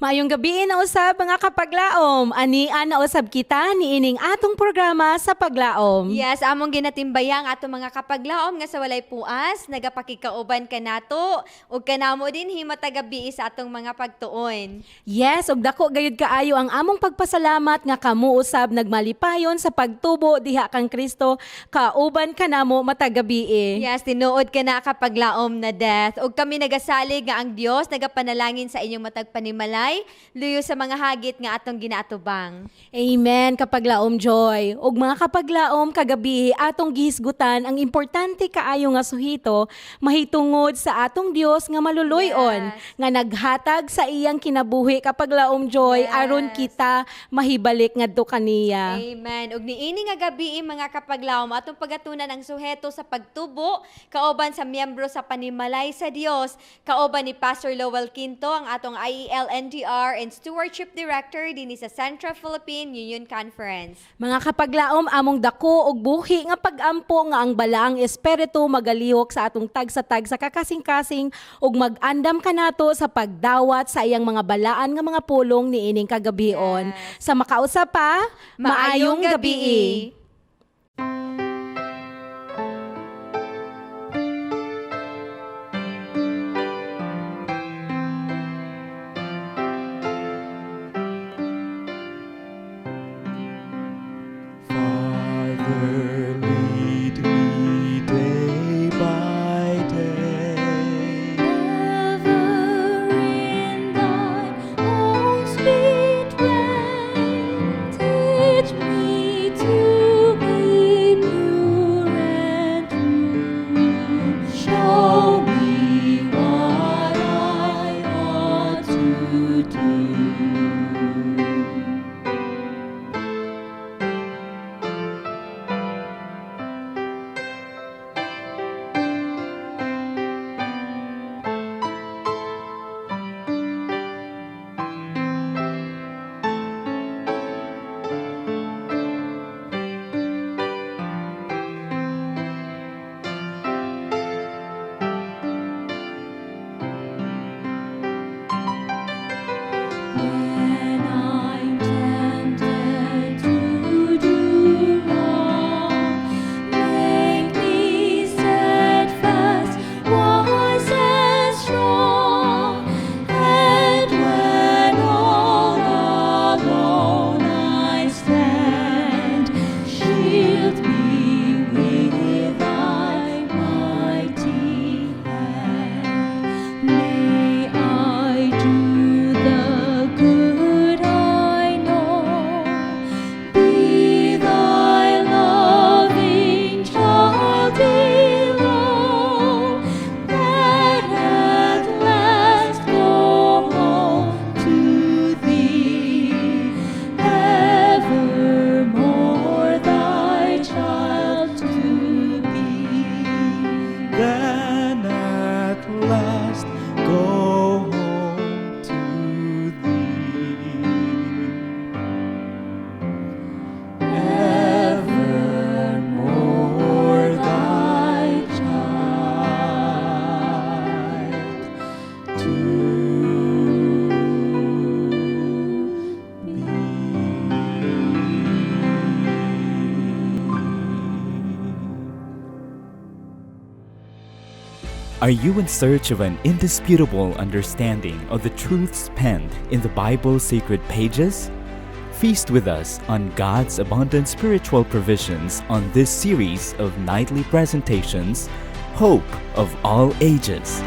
Maayong gabi na usab mga kapaglaom. Ania na usab kita niining atong programa sa paglaom. Yes, among ginatimbaya ang ato mga kapaglaom nga sa walay puas, nagapakikauban ka nato, ug kanamo din himatagabi sa atong mga pagtuon. Yes, ug dako gayud kaayo ang among pagpasalamat nga kamo usab nagmalipayon sa pagtubo diha kang Kristo kauban kanamo matagabi. Yes, tinuod ka na kapaglaom na death. Ug kami nagasalig nga ang Dios nagapanalangin sa inyong matag panimalay, luyo sa mga hagit nga atong ginaatubang. Amen, kapaglaom Joy. Ug mga kapaglaom kagabi atong gihisgutan ang importante kaayo nga suhito mahitungod sa atong Dios nga maluluy-on nga naghatag sa iyang kinabuhi kapaglaom Joy aron kita mahibalik ngadto kaniya. Amen. Ug niini nga gabi mga kapaglaom atong pagatunan ang suheto sa pagtubo kauban sa miyembro sa panimalay sa Dios, kauban ni Pastor Lowell Quinto ang atong IEL NDR and Stewardship Director dinhi sa Central Philippine Union Conference. Mga kapaglaom among dako og buhi nga pagampo nga ang balaang espiritu magalihok sa atong tag sa kakasing-kasing ug mag-andam kanato sa pagdawat sa iyang mga balaan nga mga pulong niining kagabion. Sa makausap pa, maayong gabi. Father, lead me day by day. Ever in thine own sweet way, teach me to be pure and true. Show me what I ought to do. When I'm tempted to do wrong, make me steadfast, wise and strong. And when all alone I stand, shield me with thy mighty hand. May I do the good I know, be thy loving child below, that at last go home to thee, evermore thy child to be. Then at last go home to thee. Evermore thy child to be. Are you in search of an indisputable understanding of the truths penned in the Bible's sacred pages? Feast with us on God's abundant spiritual provisions on this series of nightly presentations, Hope of All Ages.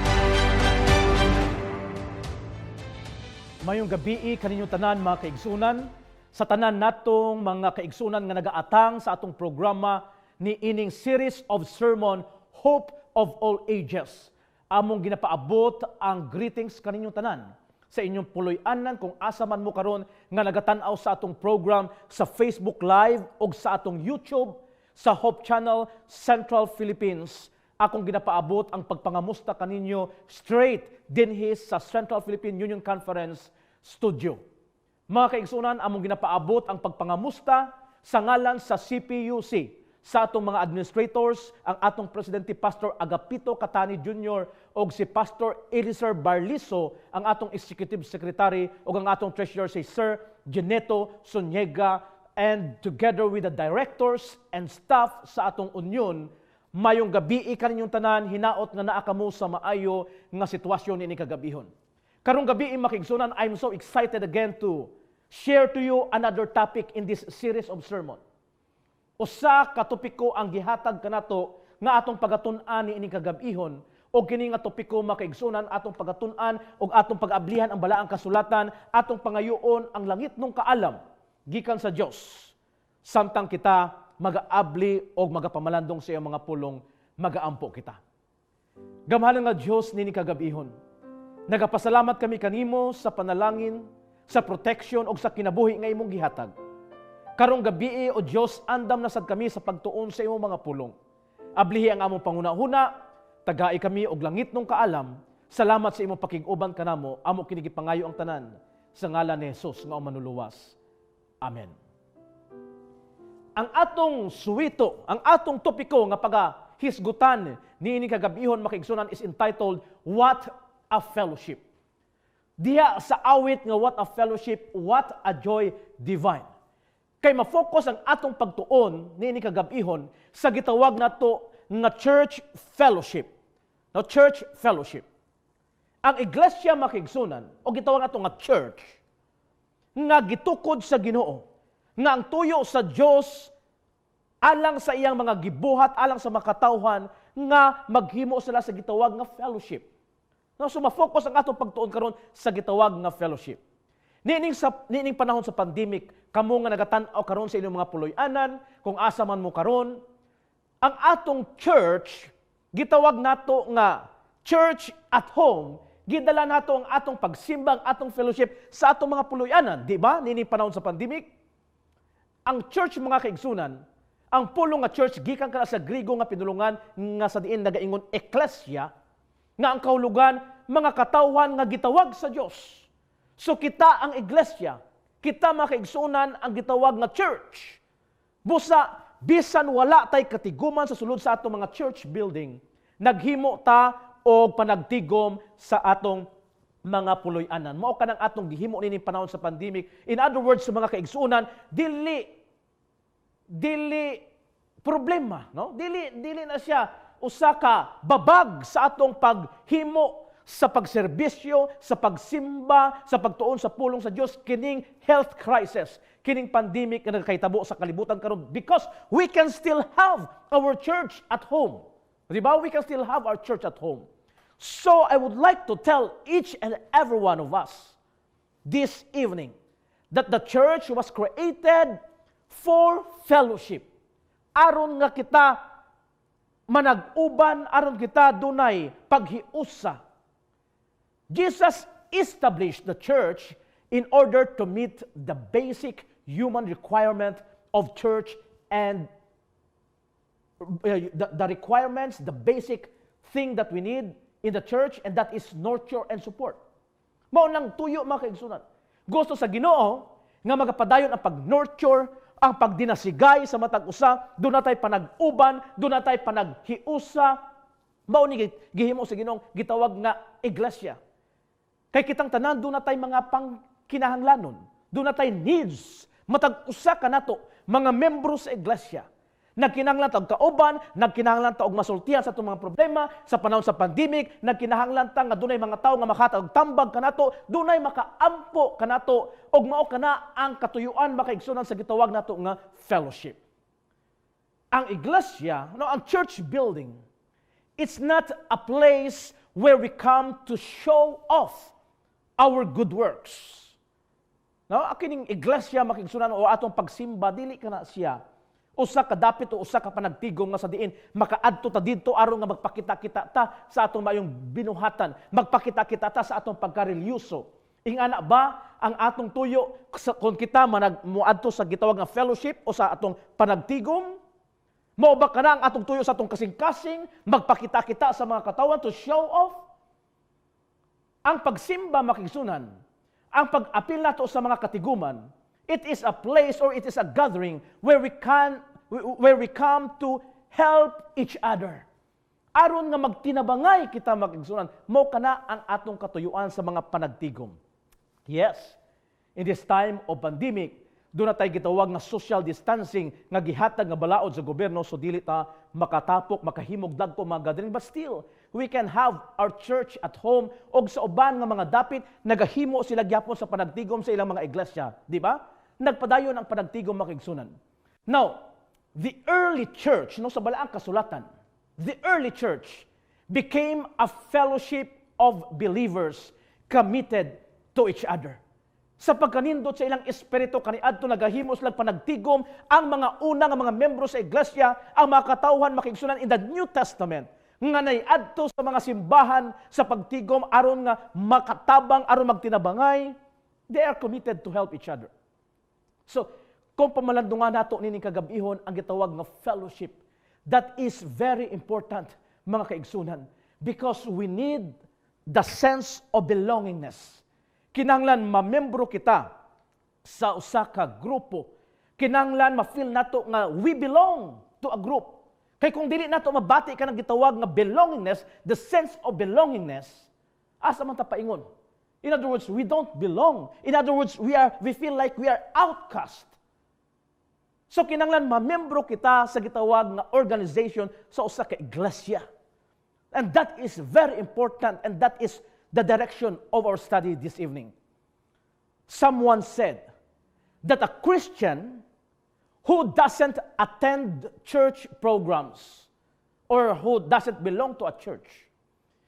Mayong gabi kaninyong tanan mga kaigsunan, sa tanan natong mga kaigsunan nga nagaatang sa atong programa ni ining series of sermon Hope of All Ages. Among ginapaabot ang greetings kaninyong tanan sa inyong puloy-anan kung asa man mo karon nga nagatan-aw sa atong program sa Facebook Live o sa atong YouTube sa Hope Channel Central Philippines. Akong ginapaabot ang pagpangamusta kaninyo straight dinhi sa Central Philippine Union Conference Studio. Mga kaigsunan, among ginapaabot ang pagpangamusta sa ngalan sa CPUC, sa atong mga administrators, ang atong Presidente Pastor Agapito Catani Jr. o si Pastor Eliezer Barliso, ang atong Executive Secretary o ang atong Treasurer si Sir Geneto Soniega, and together with the directors and staff sa atong union, mayong gabi kaninyong tanan, hinaot nga naa kamo sa maayo nga sitwasyon ini kagabihon. Karong gabi makigsunan, I'm so excited again to share to you another topic in this series of sermon. Usa ka topiko ang gihatag kanato nga atong pagatun-an ni ining kagabihon o kini nga topiko makaigsunan atong pagatun-an o atong pag-ablihan ang balaang kasulatan, atong pangayoon ang langit nung kaalam gikan sa Dios. Samtang kita mag-aabli o magapamalandong sa iyang mga pulong, magaampo kita. Gamhanan nga Dios nini kagabihon. Nagapasalamat kami kanimo sa panalangin, sa protection o sa kinabuhi nga imong gihatag. Karong gabi o Diyos, andam na sad kami sa pagtuon sa imong mga pulong. Ablihi ang among panghuna-huna, tagai kami og langit nung kaalam. Salamat sa imong pakig-uban kanamo, amo kinigipangayo ang tanan sa ngalan ni Jesus nga manluluwas. Amen. Ang atong suwito, ang atong topiko nga pagahisgutan niini kagabihon makigsunan is entitled What a Fellowship. Diha sa awit nga what a fellowship, what a joy divine. Kay ma-focus ang atong pagtuon niini kagabihon sa gitawag nato nga church fellowship. No, church fellowship. Ang iglesia makigsunan o gitawag nato nga church nga gitukod sa Ginoo, nga ang tuyo sa Dios alang sa iyang mga gibuhat, alang sa makatawhan nga maghimo sila sa gitawag nga fellowship. No, so ma-focus ang atong pagtuon karon sa gitawag nga fellowship. Niining panahon sa pandemic, kamo nga nagatan-aw karon sa inyong mga puloy-anan, kung asa man mo karon, ang atong church, gitawag nato nga church at home, gidala nato ang atong pagsimbang, atong fellowship sa atong mga puloy-anan. Di ba? Niining panahon sa pandemic, ang church mga kaigsunan, ang pulong nga church, gikan ka sa Grigo nga pinulungan, nga sa diin nagaingon eklesya, nga ang kahulugan, mga katawhan nga gitawag sa Dios. So kita ang iglesia, kita makaigsunan ang gitawag nga church. Busa, bisan wala tay katiguman sa sulod sa atong mga church building, naghimo ta og panagtigom sa atong mga puloy-anan. Mao kanang atong gihimo nini panahon sa pandemic. In other words, sa mga kaigsunan, dili problema, no? Dili na siya usa ka babag sa atong paghimo sa pagserbisyo, sa pagsimba, sa pagtuon sa pulong sa Dios, kining health crisis, kining pandemic nga nagkahitabo sa kalibutan karon, because we can still have our church at home. Di ba? We can still have our church at home. So I would like to tell each and every one of us this evening that the church was created for fellowship. Aron nga kita manag-uban, aron kita dunay paghiusa. Jesus established the church in order to meet the basic human requirement of church and the requirements, the basic thing that we need in the church, and that is nurture and support. Mao nang tuyo mga kaigsunan. Gusto sa Ginoo nga magapadayon ang pag-nurture, ang pagdinasigay sa matag usa, doon natay panag-uban, doon natay panaghiusa. Mao ni gihimo sa Ginoong gitawag nga iglesia. Kay kitang tanan, doon natay mga pangkinahanglanon, doon natay needs, matag usa ka nato mga membro sa iglesia. Nagkinahanglan ta og kauban, nagkinahanglan ta og masultihan sa atong mga problema sa panahon sa pandemic, nagkinahanglan ta nga dunay mga tawo nga makatag og tambag kanato, dunay makaampo kanato og mao kana ang katuyuan makaigsunan sa gitawag nato nga fellowship. Ang iglesia, no, ang church building, it's not a place where we come to show off our good works. No, kining iglesia makigsunan o atong pagsimba dili kana siya usa ka dapit o usa ka panagtigom nga sa diin makaadto ta didto aron nga magpakita-kita ta sa atong mayong binuhatan, magpakita-kita ta sa atong pagkarelyoso. Ingana ba ang atong tuyo kung kita muadto sa gitawag nga fellowship o sa atong panagtigom? Mao ba kana ang atong tuyo sa atong kasing-kasing magpakita-kita sa mga katawan to show off? Ang pagsimba makigsunan, ang pag-apil nato sa mga katiguman, it is a place or it is a gathering where we where we come to help each other. Aron nga magtinabangay kita makigsunan, mo kana ang atong katuyuan sa mga panagtigom. Yes, in this time of pandemic, doon na tayo gitawag nga social distancing nga gihatag nga balaod sa gobyerno so dili ta makatapok, makahimog dagko mga gathering. But still, we can have our church at home og sa uban nga mga dapit nagahimo sila gyapon sa panagtigom sa ilang mga iglesia, di ba? Nagpadayon ang panagtigom makigsunan. Now, the early church, no, sa balaang kasulatan, the early church became a fellowship of believers committed to each other. Sa pagkanindot sa ilang espiritu, kaniadto nagahimo sila panagtigom ang mga una nga mga membro sa iglesia, ang mga katawhan makigsunan in the New Testament, nga naiadto sa mga simbahan sa pagtigom aron nga makatabang, aron magtinabangay. They are committed to help each other. So, kung pamalandungan nato nining kagabihon ang gitawag nga fellowship, that is very important, mga kaigsunan, because we need the sense of belongingness. Kinahanglan mamembro kita sa usa ka grupo. Kinahanglan ma-feel nato nga we belong to a group. Kay kung dili nato mabati ka ng gitawag nga belongingness, the sense of belongingness, asa man ta paingon? In other words, we don't belong. In other words, we feel like we are outcast. So kinahanglan mamembro kita sa gitawag nga organization sa usa ka iglesia. And that is very important, and that is the direction of our study this evening. Someone said that a Christian who doesn't attend church programs or who doesn't belong to a church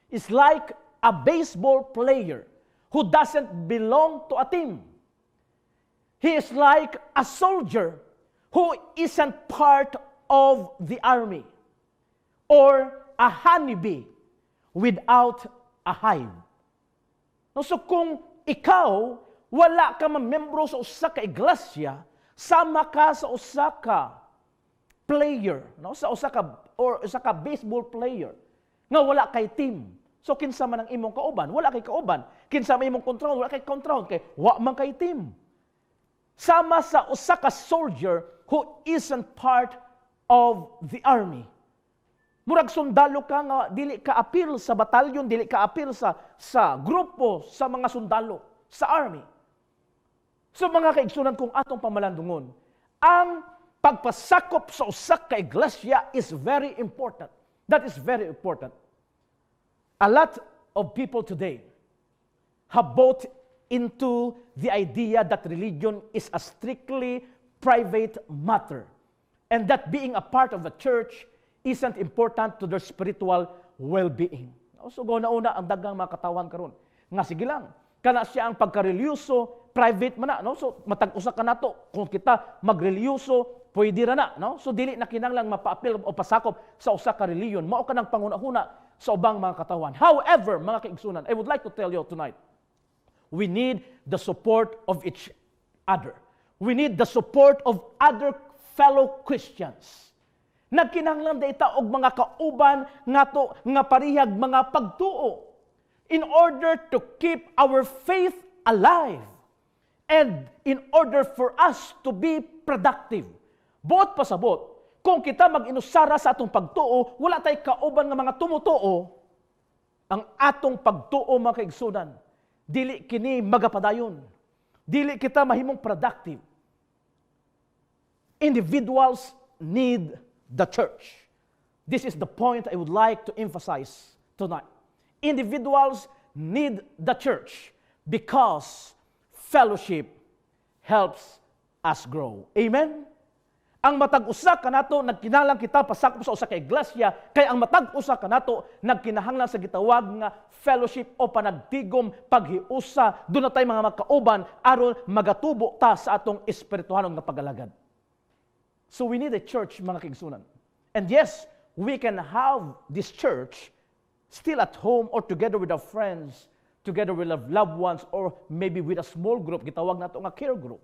is like a baseball player who doesn't belong to a team. He is like a soldier who isn't part of the army, or a honeybee without a hive. No, so kung ikaw, wala ka mamembro sa usa ka iglesia, sama ka sa usa ka player, no? Sa usa ka baseball player, nga wala kay team. So kinsa man ang imong kauban, wala kay kauban. Kinsa man imong control, wala kay control, kay wa man kay team. Sama sa usa ka soldier who isn't part of the army. Murag sundalo ka nga dili ka apil sa batalyon, dili ka apil sa grupo sa mga sundalo sa army. So mga kaigsunan, kung atong pamalandungon, ang pagpasakop sa usa ka iglesia is very important. That is very important. A lot of people today have bought into the idea that religion is a strictly private matter, and that being a part of the church isn't important to their spiritual well-being. So, una ang dagang mga katawan karon. Nga sige lang, kana siya ang pagkareliyoso, private man na, no? So, matag-usa ka na to. Kung kita magreliyoso, pwede ra na, no? So, dili na kinahanglan mapaapil o pasakop sa usa ka reliyon. Mao ka ng panguna-una sa ubang mga katawan. However, mga kaigsunan, I would like to tell you tonight, we need the support of each other. We need the support of other fellow Christians. Nagkinahanglan dayta og mga kauban ngato nga parihag mga pagtuo in order to keep our faith alive and in order for us to be productive. Buot pasabot, kung kita mag-inusara sa atong pagtuo, wala tay kauban nga mga tumutuo, ang atong pagtuo mga kaigsunan, dili kini magapadayon. Dili kita mahimong productive. Individuals need the church. This is the point I would like to emphasize tonight. Individuals need the church because fellowship helps us grow. Amen? Ang matag-usa kanato nagkinahanglan kita pasakop sa usa ka iglesia, kay ang matag-usa kanato nagkinahanglan sa gitawag nga fellowship o panagtigom, paghiusa, doon na tayo mga makauban aron magatubo ta sa atong espirituhanong nga pagalagad. So we need a church, mga kaigsunan. And yes, we can have this church still at home or together with our friends, together with our loved ones, or maybe with a small group, gitawag nato nga care group.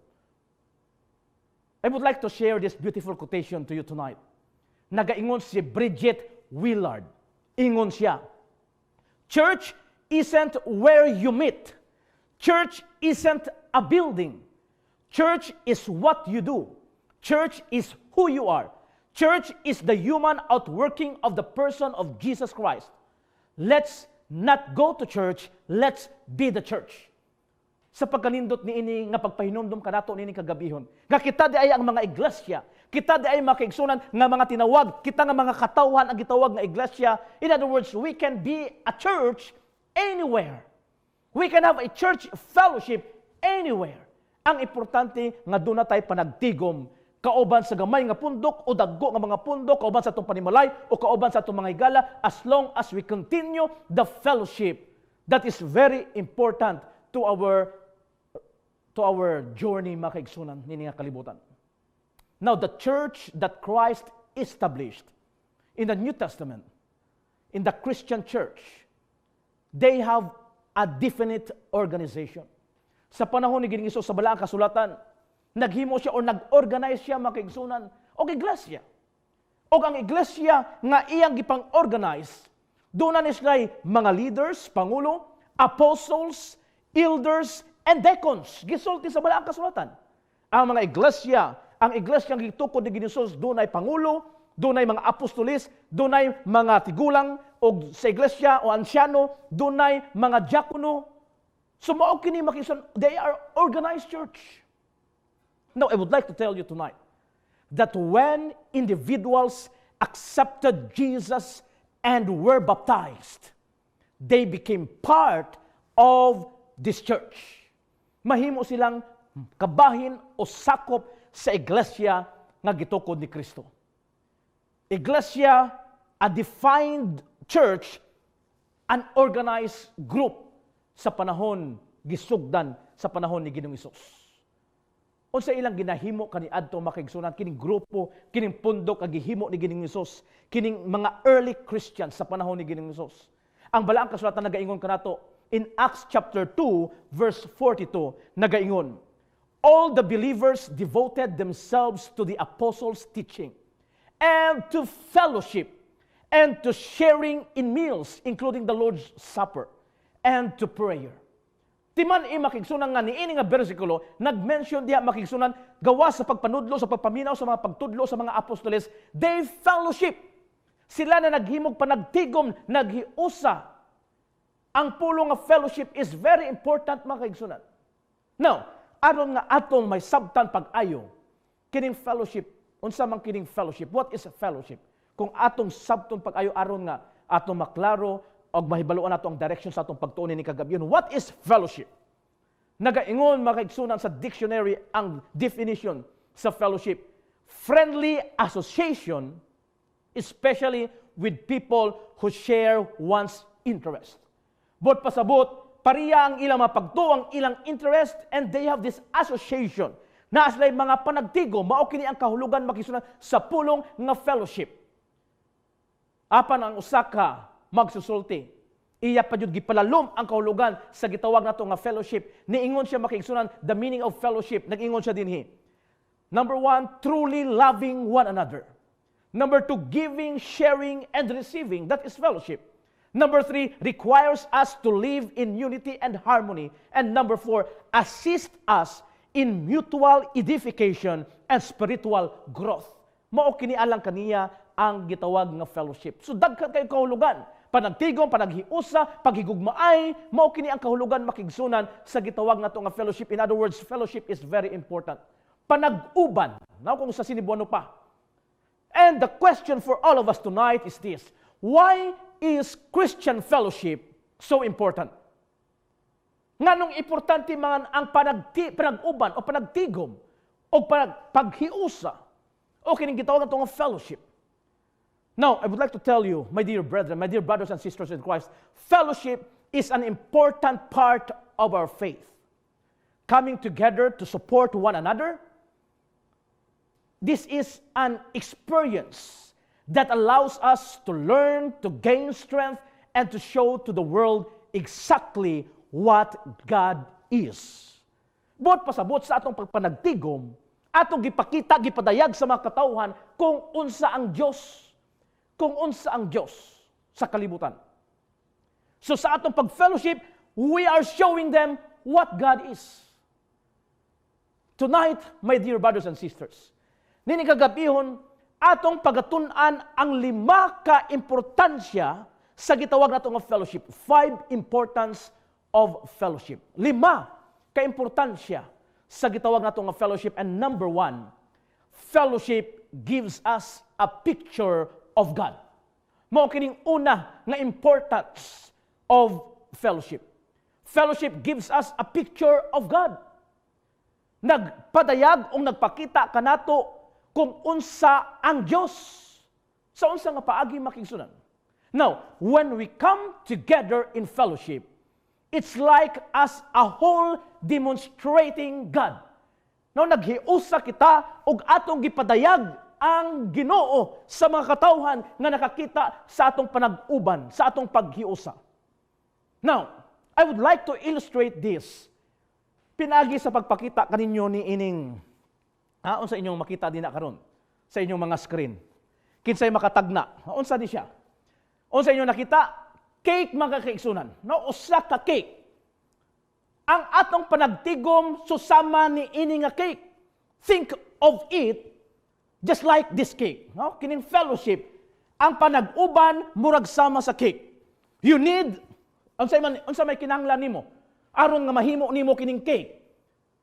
I would like to share this beautiful quotation to you tonight. Nagaingon si Bridget Willard. Ingon siya, church isn't where you meet. Church isn't a building. Church is what you do. Church is who you are. Church is the human outworking of the person of Jesus Christ. Let's not go to church, let's be the church. Sa pagkanindot ni ini nga pagpahinumdum kanato ni ini kagabihon. Nga kita di ay ang mga iglesia, kita di ay makaigsunan nga mga tinawag, kita nga mga katawhan ang gitawag nga iglesia. In other words, we can be a church anywhere. We can have a church fellowship anywhere. Ang importante nga doon na tayo panagtigom, kauban sa gamay nga pundok o daggo nga mga pundok, kauban sa atong panimalay o kauban sa atong mga higala, as long as we continue the fellowship. That is very important to our journey, mga kaigsunan, nini nga kalibutan. Now, the church that Christ established in the New Testament, in the Christian church, they have a definite organization. Sa panahon ni Ginoong Hesus sa balaang kasulatan, naghimo siya o nag-organize siya, mga kaigsunan, o iglesia. O ang iglesia nga iyang gipang-organize, doon na nislay mga leaders, pangulo, apostles, elders, and deacons. Gisulti sa balaang kasulatan. Ang mga iglesia, ang iglesia ang gitukod ni Ginoong Hesus, doon ay pangulo, doon ay mga apostolis, doon ay mga tigulang, o sa iglesia o ansyano, doon ay mga diakono. So mao kini makisan, they are organized church. Now, I would like to tell you tonight that when individuals accepted Jesus and were baptized, they became part of this church. Mahimo silang kabahin o sakop sa iglesia nga gitukod ni Kristo. Iglesia, a defined church, an organized group sa panahon gisugdan sa panahon ni Ginoong Hesus. Unsa ilang ginahimo kaniadto makaigsunan kining grupo, kining pundok ang gihimo ni Ginoong Hesus, kining mga early Christians sa panahon ni Ginoong Hesus. Ang balaang kasulatan nagaingon kanato in Acts chapter 2 verse 42, nagaingon, all the believers devoted themselves to the apostles' teaching and to fellowship and to sharing in meals, including the Lord's Supper, and to prayer. Timan makigsunan nga niini nga bersikulo, nag-mention diha makigsunan gawas sa pagpanudlo, sa pagpaminaw, sa mga pagtudlo sa mga apostoles, they fellowship. Sila na naghimog panagtigom, naghiusa. Ang pulong nga fellowship is very important, mga kaigsunan. Now, aron nga atong may sabtan pag-ayo, kining fellowship, unsa man kining fellowship? What is a fellowship? Kung atong sabton pag-ayo aron nga atong maklaro og mahibaluan nato ang direction sa atong pagtuon ni kagabiyon. What is fellowship? Nagaingon makaigsunan sa dictionary ang definition sa fellowship. Friendly association, especially with people who share one's interest. But pasabot, pariya ang ilang mapagtuo, ang ilang interest, and they have this association. Na aslay mga panagtigo, mao kini ang kahulugan makisunan sa pulong nga fellowship. Apan ang usa ka magsusulti, iya pa jud gipalalom ang kahulugan sa gitawag nato nga fellowship. Niingon siya makiigsunan the meaning of fellowship. Nag-ingon siya dinhi. Number 1, truly loving one another. Number 2, giving, sharing, and receiving. That is fellowship. Number 3, requires us to live in unity and harmony. And number 4, assist us in mutual edification and spiritual growth. Mao kini alang kaniya ang gitawag nga fellowship. So daghan kay kahulugan. Panagtigom, panaghiusa, paghigugmaay, mao kini ang kahulugan makigsunan sa gitawag nato nga fellowship. In other words, fellowship is very important. Panag-uban, na kung sa sinibuano pa. And the question for all of us tonight is this: why is Christian fellowship so important? Nganong importante man ang panag-uban o panagtigom o paghiusa o kining gitawag nato nga fellowship? Now, I would like to tell you, my dear brethren, my dear brothers and sisters in Christ, fellowship is an important part of our faith. Coming together to support one another, this is an experience that allows us to learn, to gain strength, and to show to the world exactly what God is. But pasabot sa atong pagpanagtigom, atong gipakita, gipadayag sa mga katawhan kung unsa ang Diyos. Kung unsa ang Diyos sa kalibutan. So sa atong pag-fellowship, we are showing them what God is. Tonight, my dear brothers and sisters, nini kagabihon, atong pagatun-an ang 5 ka-importansya sa gitawag nato nga fellowship. 5 importance of fellowship. 5 ka-importansya sa gitawag nato nga fellowship. And number 1, fellowship gives us a picture of God. Mao kining una nga importance of fellowship. Fellowship gives us a picture of God. Nagpadayag o nagpakita kanato kung unsa ang Dios. Sa unsa nga paagi makigsunan. Now, when we come together in fellowship, it's like as a whole demonstrating God. Now, naghiusa kita og atong gipadayag ang Ginoo sa mga katawhan nga nakakita sa atong panag-uban, sa atong paghiusa. Now, I would like to illustrate this. Pinagi sa pagpakita kaninyo ni ining unsa inyong makita din na karon sa inyong mga screen. Kinsay makatagna? Unsa di siya? Unsa inyong nakita? Cake mga kaigsunan. No, usa ka cake. Ang atong panagtigom susama ni ini nga cake. Think of it just like this cake. No? Kining fellowship, ang panag-uban murag sama sa cake. You need unsa may kinahanglan nimo aron nga mahimo nimo kining cake.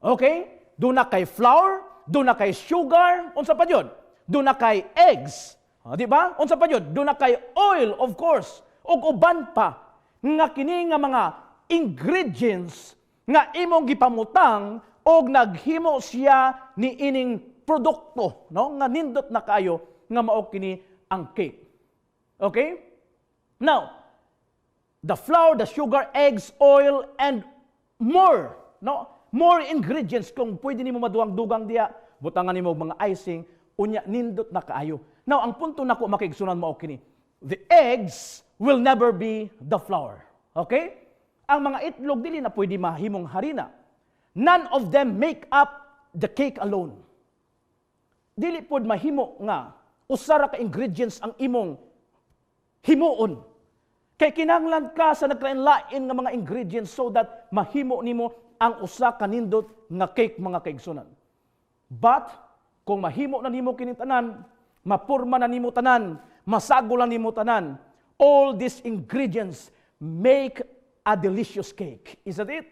Okay? Doon na kay flour, doon na kay sugar, unsa pa jud? Doon na kay eggs. Di ba? Unsa pa jud? Doon na kay oil, of course. Ug uban pa nga kini nga mga ingredients nga imong gipamutang og naghimo siya ni ining produkto, no? Nga nindot na kayo nga mao kini ang cake. Okay? Now, the flour, the sugar, eggs, oil, and more, no? More ingredients kung pwede nimo maduwang-dugang diya, butangan nimo mga icing, unya nindot na kaayo. Now, ang punto nako makigsunan mao kini. The eggs will never be the flour. Okay? Ang mga itlog dili na pwede mahimong harina. None of them make up the cake alone. Dili pod mahimo nga usa ra ka ingredients ang imong himuon. Kay kinahanglan ka sa naglain-lain nga mga ingredients so that mahimo nimo ang usa ka nindot nga cake mga kaigsunan. But kung mahimo na nimo kining tanan, mapurma na nimo tanan, masagol na nimo tanan, all these ingredients make a delicious cake. Is that it?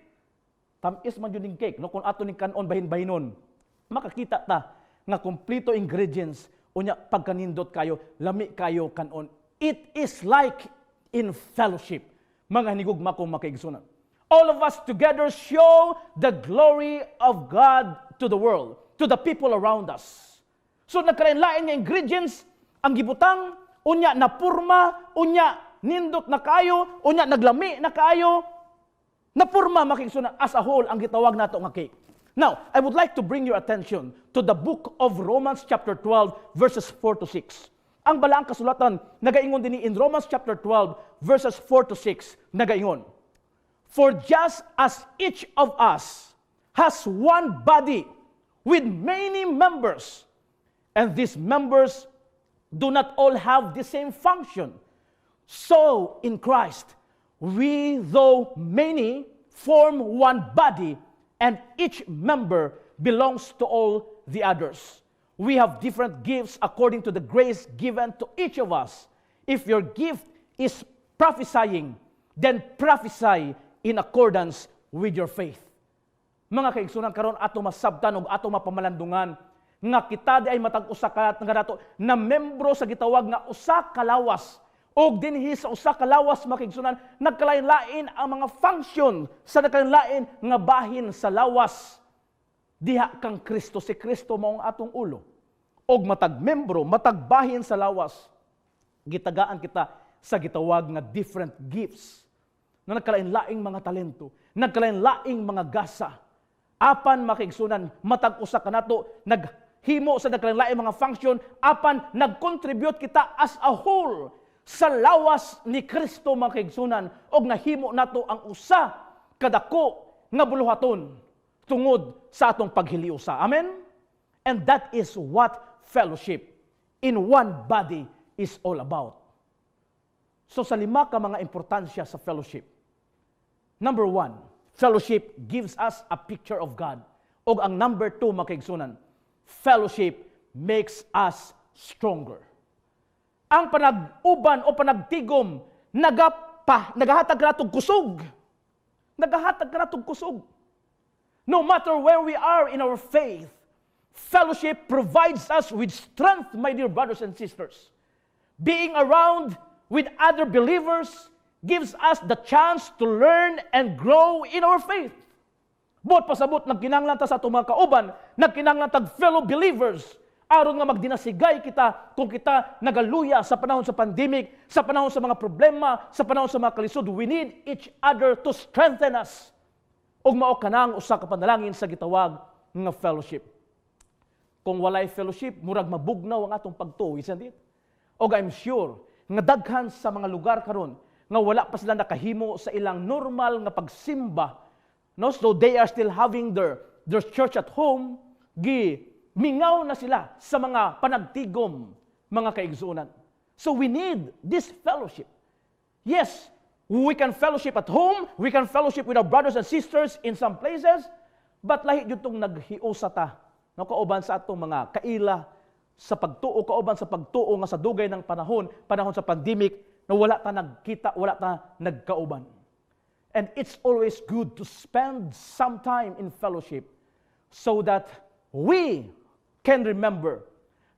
Tamis man yun yung cake. No? Kung ato ni kanon bahin-bahinon, makakita ta nga kompleto ingredients, unya pagkanindot kayo, lami kayo kanon. It is like in fellowship, mga hinigugma kong makaigsunan. All of us together show the glory of God to the world, to the people around us. So nagkalain-lain nga ingredients, ang gibutang, unya napurma, unya nindot na kayo, unya naglami na kayo, napurma makigsunan as a whole ang gitawag nato nga cake. Now, I would like to bring your attention to the book of Romans chapter 12 verses 4 to 6. Ang balaang kasulatan nagaingon dinhi in Romans chapter 12 verses 4 to 6 nagaingon. For just as each of us has one body with many members, and these members do not all have the same function, so in Christ we, though many, form one body, and each member belongs to all the others. We have different gifts according to the grace given to each of us. If your gift is prophesying, then prophesy in accordance with your faith. Mga kaigsunan karon ato masabtan ug ato mapamalandungan nga kita di ay matag usa ka nga nato na membro sa gitawag nga usa ka lawas. Og dinhi sa usa ka lawas makigsunan nagkalain-lain ang mga function sa nagkalain-lain nga bahin sa lawas. Diha kang Kristo, si Kristo mao ang atong ulo. Og matag membro, matag bahin sa lawas. Gitagaan kita sa gitawag nga different gifts. Na nagkalain-laing mga talento, nagkalain-laing mga gasa. Apan makigsunan matag usa kanato naghimo sa nagkalain-laing mga function, apan nagcontribute kita as a whole sa lawas ni Kristo makigsunan og nahimo nato ang usa kadako nga buluhaton tungod sa atong paghiliusa. Amen? And that is what fellowship in one body is all about. So sa 5 ka mga importansya sa fellowship. Number 1, fellowship gives us a picture of God. Og ang number 2 makigsunan, fellowship makes us stronger. Ang panag-uban o panagtigom, nagahatag ka natong kusog. Nagahatag ka natong kusog. No matter where we are in our faith, fellowship provides us with strength, my dear brothers and sisters. Being around with other believers gives us the chance to learn and grow in our faith. Bot pasabot, nagkinanglan ta sa itong mga kauban, nagkinanglan tag fellow believers, aron nga magdinasigay kita kung kita nagaluya sa panahon sa pandemic, sa panahon sa mga problema, sa panahon sa mga kalisod. We need each other to strengthen us. Ug mao kanang usa ka panalangin sa gitawag nga fellowship. Kung walay fellowship, murag mabugnaw ang atong pagtuo, isn't it? Og I'm sure nga daghan sa mga lugar karon nga wala pa sila nakahimo sa ilang normal nga pagsimba. No, so they are still having their church at home. Mingaw na sila sa mga panagtigom, mga kaigsunan. So we need this fellowship. Yes, we can fellowship at home, we can fellowship with our brothers and sisters in some places, but lahi yun itong naghiusa ta, no, kauban sa atong mga kaila, sa pagtuo, kauban sa pagtuo nga sa dugay ng panahon sa pandemic, na wala ta nagkita, wala ta nagkauban. And it's always good to spend some time in fellowship so that we can remember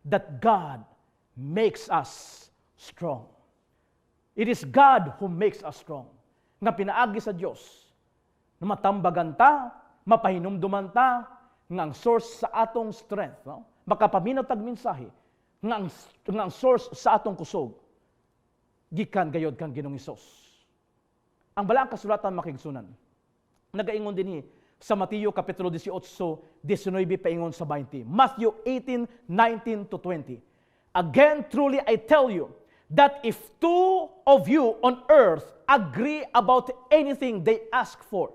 that God makes us strong. It is God who makes us strong. Nga pinaagi sa Diyos, na matambagan ta, mapahinumduman ta, nga ang source sa atong strength, no? Makapaminaw tag mensahe, nga ang source sa atong kusog, gikan gayod kang Ginoong Hesus. Ang balaang kasulatan makigsunan, nagaingon dinhi sa Mateo Kapitulo 18, 19 paingon sa 20. Matthew 18, 19 to 20. Again, truly I tell you, that if two of you on earth agree about anything they ask for,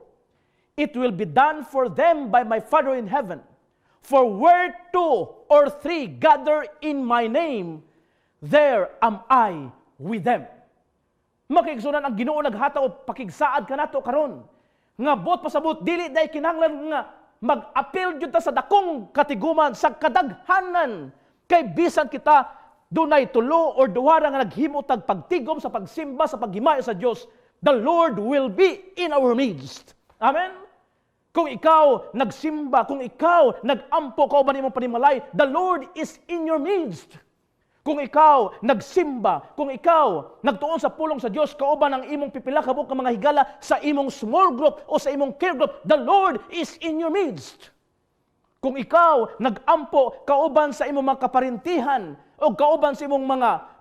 it will be done for them by my Father in heaven. For where two or three gather in my name, there am I with them. Makigsunan ang Ginoo naghataw pakigsaad kanato karon. Nga bot pasabot dili day kinahanglan nga mag-appeal jud ta sa dakong katiguman sa kadaghanan kay bisan kita dunay tulo or duha nga naghimo tag pagtigom sa pagsimba sa paghimayo sa Dios, the Lord will be in our midst. Amen. Kung ikaw nagsimba, kung ikaw nagampo kauban imong panimalay, the Lord is in your midst. Kung ikaw nagsimba, kung ikaw nagtuon sa pulong sa Dios kauban ang imong pipila ka buok nga mga higala sa imong small group o sa imong care group, the Lord is in your midst. Kung ikaw nagampo kauban sa imong mga kaparintihan o kauban sa imong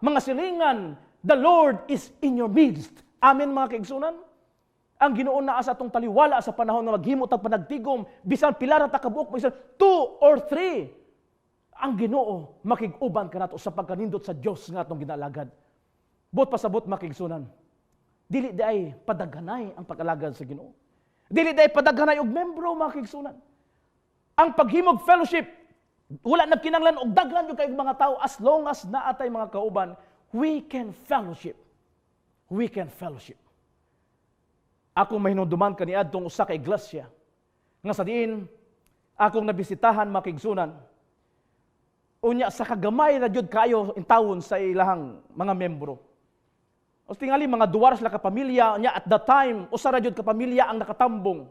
mga silingan, the Lord is in your midst. Amen mga kaigsunan. Ang Ginoo naa sa atong taliwala sa panahon nga maghimo tag panagtigom, bisan pila ra ta ka buok, bisan 2 or 3. Ang Ginoo makig-uban kanato sa pagkanindot sa Dios nga atong ginalagad. Bot pasabot makigsunan. Dili day padaghanay ang pag-alagad sa Ginoo. Dili day padaghanay og membro makigsunan. Ang paghimog fellowship, wala nagkinahanglan og daghan yung kayong mga tao, as long as naatay mga kauban, we can fellowship. We can fellowship. Akong mahinumduman kaniadtong usa ka iglesia nga sa diin akong nabisitahan makigsunan. Unya sa kagamay na jud kayo intawon sa ilahang mga membro. O tingali mga duwaras la ka pamilya, unya at that time usa ra jud ka pamilya ang nakatambong.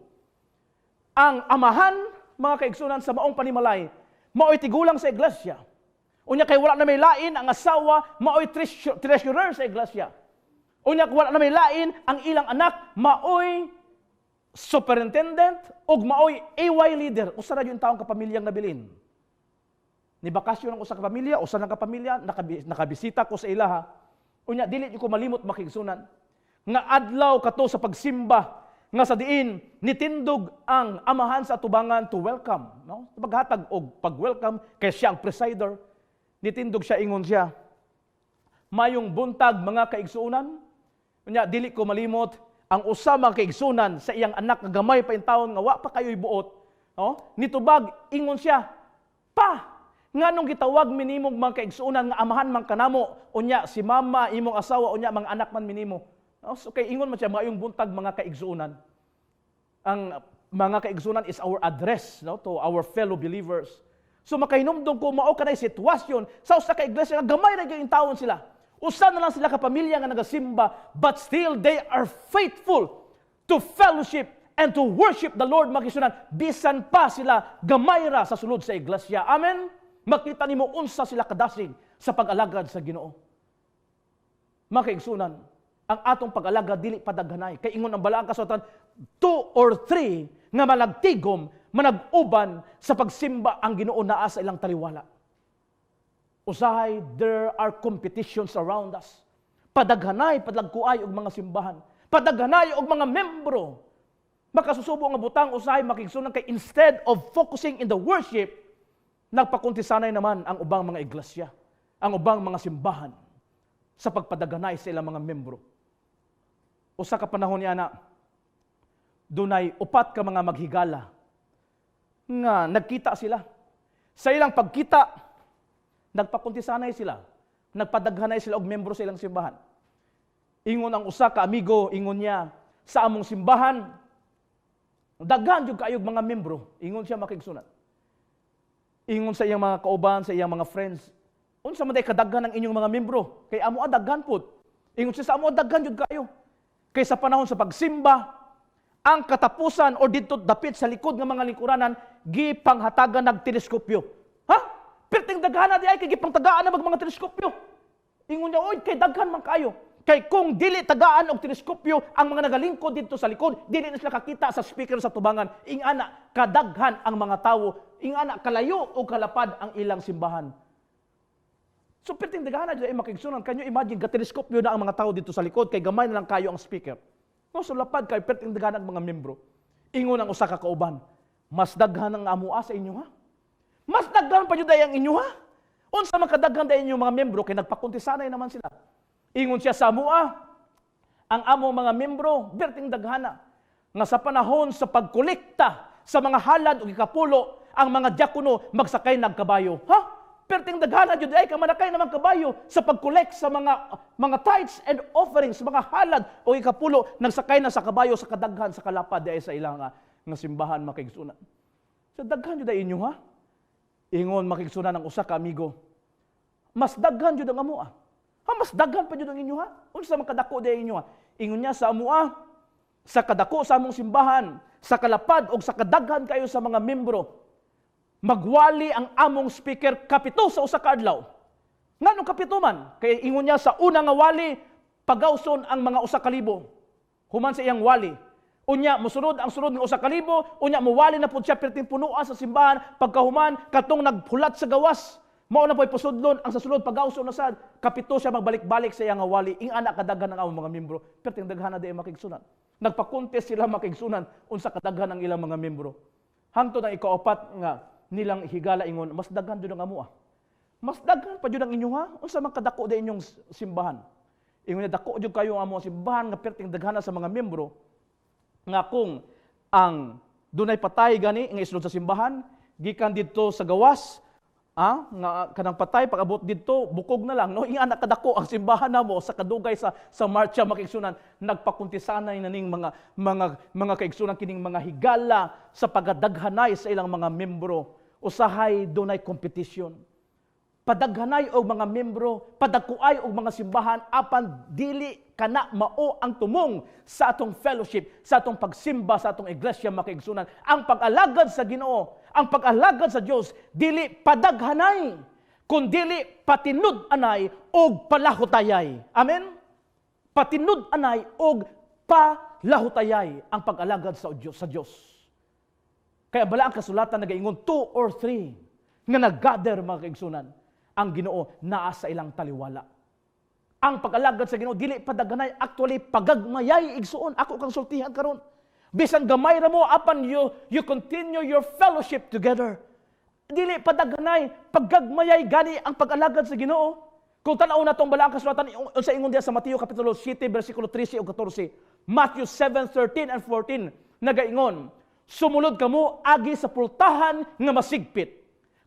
Ang amahan mga kaigsunan sa maong panimalay, maoy tigulang sa iglesia. Unya kay wala na may lain ang asawa, maoy treasurer sa iglesia. Unya kay wala na may lain ang ilang anak, maoy superintendent ug maoy AY leader. Usa ra jud taong kapamilyang nabilin. Ni bakasyon ang usa ka pamilya, usa lang ka pamilya, nakabisita ko sa ilaha. Unya dili ko malimot makigsunan nga adlaw kato sa pagsimba nga sa diin nitindog ang amahan sa atubangan to welcome, no? Paghatag og pag-welcome kay siya ang presider. Nitindog siya, ingon siya, mayong buntag mga kaigsunan. Unya dili ko malimot ang usa mga kaigsunan sa iyang anak nga gamay pa in taon nga wa pa kayo'y buot, no? Nitubag ingon siya, pa nganong gitawag minimong mga kaigsunan nga amahan man kanamo, unya si mama imong asawa, unya mga anak man minimo. So kay ingon man siya mayong buntag mga kaigsunan. Ang mga kaigsunan is our address, no, to our fellow believers. So makahinumdum ko mao kanay sitwasyon sa usa ka iglesia nga gamay ra gyud taon sila. Usa na lang sila ka pamilya nga nagasimba, but still they are faithful to fellowship and to worship the Lord makisunan. Bisan pa sila gamay ra sa sulod sa iglesia. Amen. Makita nimo unsa sila kadasig sa pag-alagad sa Ginoo. Makaigsunan, ang atong pag-alagad dili padaghanay. Kay ingon ang balaang kasulatan, 2 or 3 nga malagtigom manag-uban sa pagsimba ang Ginoo naa sa ilang taliwala. Usahay, there are competitions around us. Padaghanay, padagkuay og mga simbahan. Padaghanay og mga membro. Makasusubo nga butang usahay makigsunan kay instead of focusing in the worship, nagpakuntisanay naman ang ubang mga iglesia, ang ubang mga simbahan sa pagpadaghanay sa ilang mga membro. Usa ka panahon niya na dunay upat ka mga maghigala nga nagkita sila. Sa ilang pagkita, nagpakuntisanay sila. Nagpadaghanay sila og membro sa ilang simbahan. Ingon ang usa ka amigo, ingon niya, sa among simbahan, daghan jud kaayog mga membro. Ingon siya makigsunan. Ingon sa iyang mga kauban, sa iyang mga friends, unsa man day kadaghan ang inyong mga membro? Kay amo daghan pud. Ingon siya sa amo daghan jud kaayo. Kay sa panahon sa pagsimba, ang katapusan o dito dapit sa likod ng mga lingkuranan, gipanghatagan ng teleskopyo. Ha? Perting daghana di ay kay gipangtagaan na mga teleskopyo. Ingon niya, oy, kay daghan man kayo. Kay kung dili tagaan og teleskopyo ang mga nagalingkod dito sa likod, dili na sila kakita sa speaker sa tubangan. Ingana kadaghan ang mga tawo, ingana kalayo o kalapad ang ilang simbahan. So perting daghana di ay makigsunan. Kanyo imagine ga teleskopyo na ang mga tawo dito sa likod kay gamay na lang kayo ang speaker. No, so lapad kay perting daghan ang mga membro. Ingon ang usa ka kauban, mas daghan ang amua sa inyo ha? Mas daghan pa jud ang inyo ha? Unsa man kadaghan day inyong mga membro kay nagpakuntisanay naman sila. Ingon siya sa amua, ang among mga membro perting daghana nga sa panahon sa pagkolekta sa mga halad o ikapulo, ang mga diakono magsakay nagkabayo. Ha? Perting daghana jud ay kamanakay naman kabayo sa pag-collect sa mga tithes and offerings, mga halad o ikapulo, nagsakay na sa kabayo sa kadaghan sa kalapad ay sa ilang nga simbahan makigsunan. So daghan jud ay inyo ha? Ingon makigsunan ang usa ka amigo. Mas daghan jud ang amua. Ha, mas daghan pa jud ang inyo ha? Unsa man kadako day inyo ha? Ingon niya sa amua, sa kadako sa among simbahan, sa kalapad o sa kadaghan kayo sa mga membro, magwali ang among speaker kapito sa usa ka adlaw. Nganong kapito man? Kay ingon niya sa una nga wali, pagawson ang mga usa ka libo. Human sa iyang wali. Unya mosunod ang sunod nga usa ka libo, unya mowali na pud siya perting punuan sa simbahan, pagkahuman katong naghulat sa gawas. Mao na po'y pasudlon ang sa sulod pagawson na sad, kapito siya magbalik-balik sa iyang nga wali. Ing ana kadaghan ang among mga membro, perting daghan na di makigsunan. Nagpa-contest sila makigsunan unsa kadaghan ang ilang mga membro. Hangtod ang ikaapat nga nilang higala ingon, mas daghan jud ang amua. Mas daghan pa jud ang inyo ha? Unsa man kadako da inyong simbahan? Ingon niya, dako jud kayo ang among simbahan nga perting daghana sa mga membro nga kung ang dunay patay gani nga isulod sa simbahan, gikan didto sa gawas, nga kanang patay pag-abot didto bukog na lang no, ingana kadako ang simbahan namo sa kadugay sa marcha makigsunan, nagpakuntisanay na ning mga kaigsunan kining mga higala sa pagadaghanay sa ilang mga membro. Usahay dunay competition. Padaghanay og mga membro, padagkuay og mga simbahan apan dili kana mao ang tumong sa atong fellowship, sa atong pagsimba sa atong iglesia makaigsunan. Ang pag-alagad sa Ginoo, ang pag-alagad sa Dios dili padaghanay, kundi patinud-anay og palahutayay. Amen. Patinud-anay og palahutayay ang pag-alagad sa Dios. Kaya bala ang kasulatan nagaingon 2 or 3 nga naggather mga kaigsunan, ang Ginoo naa sa ilang taliwala. Ang pag-alagad sa Ginoo dili padaghanay, actually pagagmayay igsuon. Ako kang sultihan karon. Bisan gamay ra mo apan you continue your fellowship together. Dili padaghanay, pagagmayay gani ang pag-alagad sa Ginoo. Kung tan-aw natong bala ang kasulatan sa ingon diha sa Mateo kapitulo 7 bersikulo 13 ug 14, Matthew 7:13 and 14 nagaingon, sumulod kamo agi sa pultahan nga masigpit.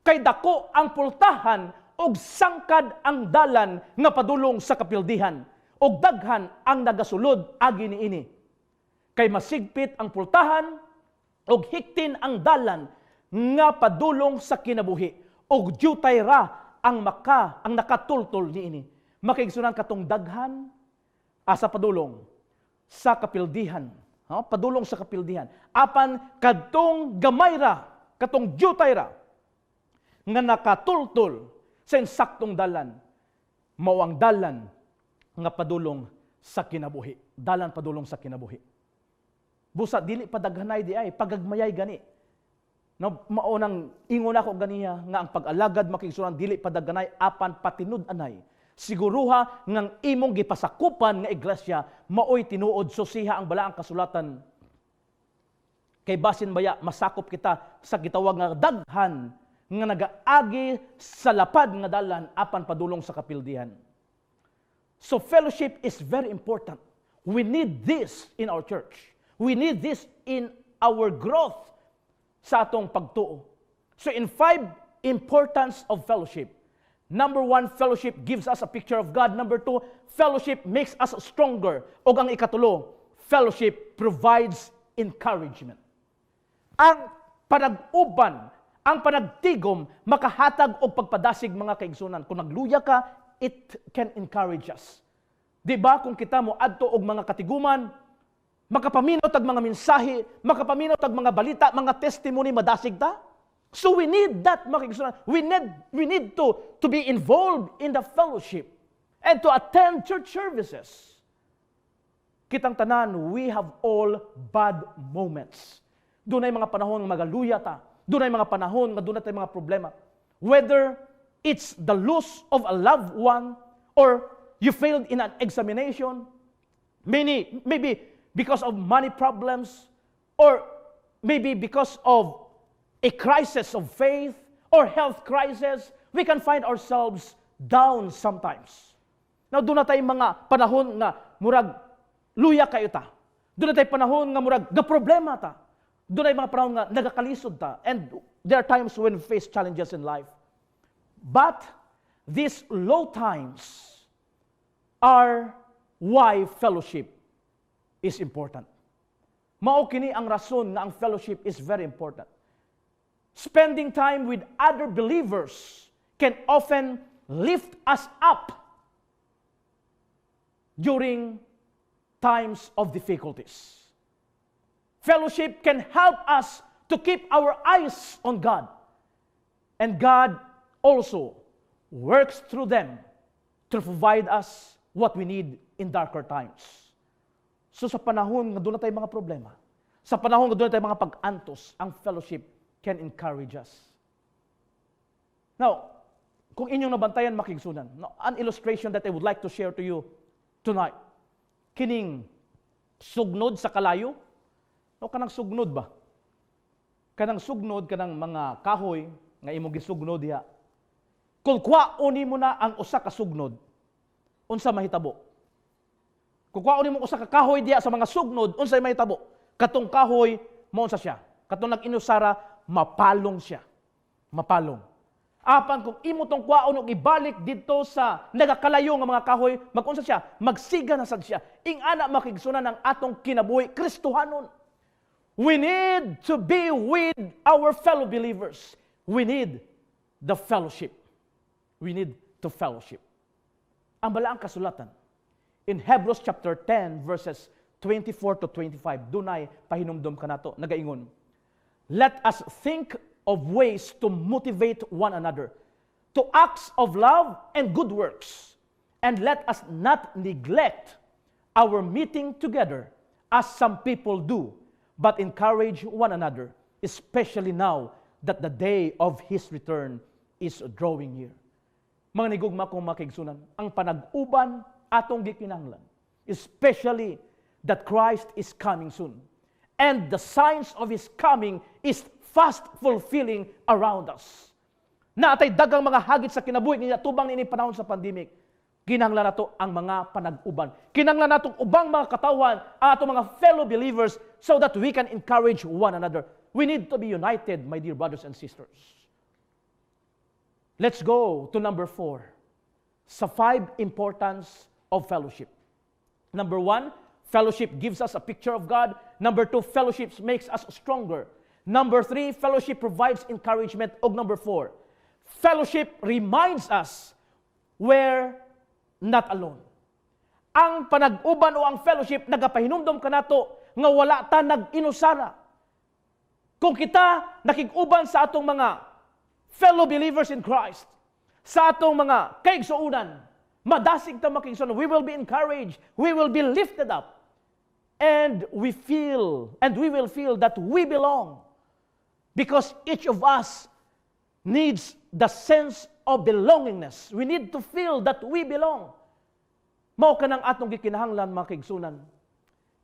Kay dako ang pultahan og sangkad ang dalan nga padulong sa kapildihan, og daghan ang nagasulod agi niini. Kay masigpit ang pultahan og hiktin ang dalan nga padulong sa kinabuhi, og jutay ra ang nakatultol niini. Makaigsunan katong daghan sa padulong sa kapildihan. Padulong sa kapildihan. Apan kadtong gamay ra, katong jutay ra nga nakatultol sa insaktong dalan, mao ang dalan nga padulong sa kinabuhi. Dalan padulong sa kinabuhi. Busa dili padaghanay di ay pagagmayay gani. No, mao nang ingon ako ganiya nga ang pag-alagad makigsunan dili padaghanay apan patinud-anay. Siguruha ngang imong gipasakupan nga iglesia maoy tinuod susiha ang balaang kasulatan. Kay basin baya masakop kita sa gitawag nga daghan nga nagaagi sa lapad nga dalan apan padulong sa kapildihan. So fellowship is very important. We need this in our church. We need this in our growth sa atong pagtuo. So in 5 importance of fellowship. Number 1, fellowship gives us a picture of God. Number 2, fellowship makes us stronger. O ang ikatulo, fellowship provides encouragement. Ang panag-uban, ang panagtigom, makahatag o pagpadasig mga kaigsunan. Kung nagluya ka, it can encourage us. Diba kung kita mo adto og mga katiguman, makapaminaw tag mga mensahe, makapaminaw tag mga balita, mga testimony, madasig ta? So we need that, mga kaigsunan. We need to be involved in the fellowship and to attend church services. Kitang tanan, we have all bad moments. Doon ay mga panahon nga magaluya ta. Doon ay mga panahon nga doon ay mga problema. Whether it's the loss of a loved one or you failed in an examination, maybe because of money problems, or maybe because of a crisis of faith or health crisis, we can find ourselves down sometimes. Now, doon na tayong mga panahon nga murag luya kayo ta. Doon na tayong panahon nga murag problema ta. Doon ay mga panahon nga nagakalisod ta. And there are times when we face challenges in life. But these low times are why fellowship is important. Mao kini ang rason nga ang fellowship is very important. Spending time with other believers can often lift us up during times of difficulties. Fellowship can help us to keep our eyes on God. And God also works through them to provide us what we need in darker times. So sa panahon nga doon na tayo mga problema, sa panahon nga doon na tayo mga pag-antos, ang fellowship can encourage us. Now, kung inyong nabantayan makigsunan, an illustration that I would like to share to you tonight. Kining sugnod sa kalayo, kanang sugnod ba? Kanang sugnod, kanang mga kahoy, nga imong gisugnod diha. Kung kwaon mo na ang usa ka sugnod, unsa mahitabo? Kung kwaon mo usa ka kahoy diha sa mga sugnod, unsa mahitabo? Katong kahoy, mo unsa siya? Katong nag-inusara, mapalong siya. Mapalong. Apan kung imo tong kwaon og ibalik dito sa nagakalayo nga mga kahoy, magunsa siya, magsiga na sad siya. Ing ana makigsunan ang atong kinabuhi Kristohanon. We need to be with our fellow believers. We need the fellowship. We need to fellowship. Ang balaang kasulatan in Hebrews chapter 10 verses 24 to 25, dunay pahinumdom kanato nagaingon. Let us think of ways to motivate one another to acts of love and good works. And let us not neglect our meeting together as some people do, but encourage one another, especially now that the day of His return is drawing near. Mga nigugma kong makigsunan, ang panag-uban atong gikinahanglan, especially that Christ is coming soon. And the signs of His coming is fast fulfilling around us. Naatay dagang mga hagit sa kinabuhi niya tubang ini panahon sa pandemic. Kinahanglan nato ang mga panag-uban. Kinahanglan nato ubang mga katawan, ato mga fellow believers so that we can encourage one another. We need to be united, my dear brothers and sisters. Let's go to number 4. Sa 5 importance of fellowship. Number 1, fellowship gives us a picture of God. Number 2, fellowship makes us stronger. Number 3, fellowship provides encouragement. O number 4, fellowship reminds us we're not alone. Ang panag-uban o ang fellowship nagapahinumdom kanato nga wala ta nag-inusara. Kung kita nakig-uban sa atong mga fellow believers in Christ, sa atong mga kaigsuunan, madasig ta makigsuunan, we will be encouraged, we will be lifted up, and we will feel that we belong. Because each of us needs the sense of belongingness. We need to feel that we belong. Mao ka ng atong gikinahanglan mga kaigsunan.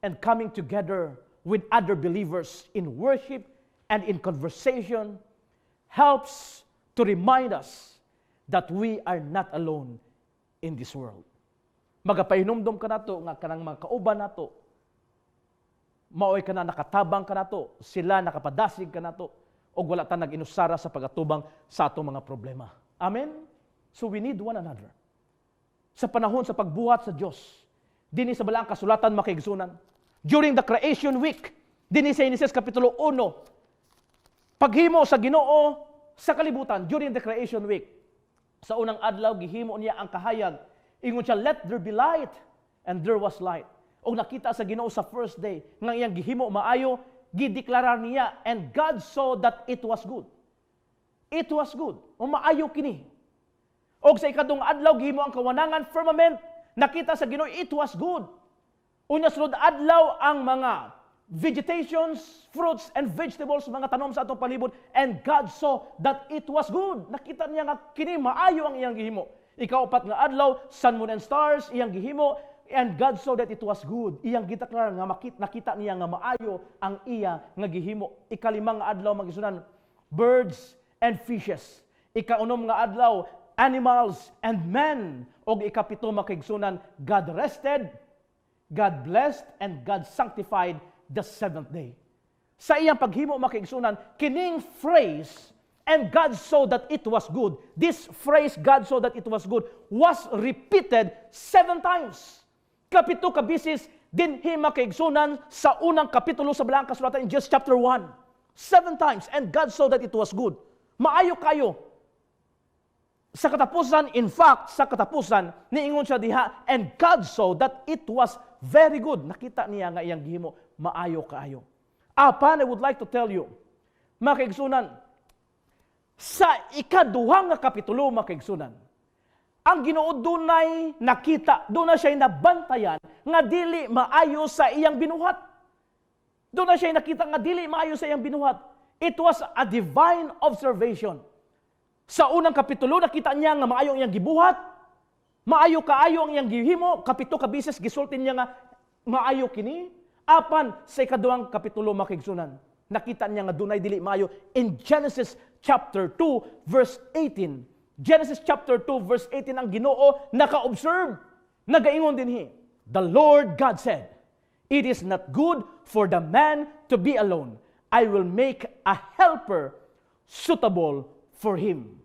And coming together with other believers in worship and in conversation helps to remind us that we are not alone in this world. Magapahinumdom ka nato nga kanang mga kauban nato, maoy ka na nakatabang ka nato, sila nakapadasig ka nato, o wala ta nag-inusara sa pagatubang sa atong mga problema. Amen? So we need one another. Sa panahon sa pagbuhat sa Diyos, dinhi sa balaang kasulatan makaigsunan. During the creation week, dinhi sa Genesis Kapitulo 1, paghimo sa Ginoo sa kalibutan during the creation week. Sa unang adlaw, gihimo niya ang kahayag. Ingon siya, let there be light, and there was light. O nakita sa Ginoo sa first day, nga iyang gihimo maayo, gideklarar niya, and God saw that it was good. It was good. O maayo kini. O sa ikadung adlaw, gihimo ang kawanangan, firmament, nakita sa Ginoo, it was good. Unya sunod adlaw ang mga vegetations, fruits, and vegetables, mga tanom sa atong palibot, and God saw that it was good. Nakita niya nga kini maayo ang iyang gihimo. Ikaupat nga adlaw, sun, moon, and stars, iyang gihimo, and God saw that it was good. Iyang gitaklar nga nakita niya nga maayo ang iya nga gihimo. Ikalimang nga adlaw magisunan, birds and fishes. Ikaunom nga adlaw, animals and men. Og ikapito makaigsunan, God rested, God blessed, and God sanctified the seventh day. Sa iyang paghimo makaigsunan, kining phrase, and God saw that it was good. This phrase, God saw that it was good, was repeated 7 times. Kapito ka bisis din makaigsunan sa unang kapitulo sa balaang kasulatan in Genesis chapter 1. 7 times, and God saw that it was good. Maayo kayo. Sa katapusan, in fact, sa katapusan, niingon siya diha, and God saw that it was very good. Nakita niya nga iyang gihimo, maayo kaayo. Apan, I would like to tell you, mga kaigsunan, sa ikaduhang nga kapitulo, mga kaigsunan, ang Ginoo dunay nakita, dunay siya nabantayan, nga dili maayo sa iyang binuhat. Dunay siya nakita nga dili maayo sa iyang binuhat. It was a divine observation. Sa unang kapitulo, nakita niya nga maayo ang iyang gibuhat, maayo kaayo ang iyang gihimo, kapito ka bisis gisultin niya nga maayo kini. Apan sa ikaduhang kapitulo makaigsunan, nakita niya nga dunay dili maayo in Genesis chapter 2 verse 18. Genesis chapter 2 verse 18 ang Ginoo naka-observe, nagaingon dinhi. The Lord God said, "It is not good for the man to be alone. I will make a helper suitable for him."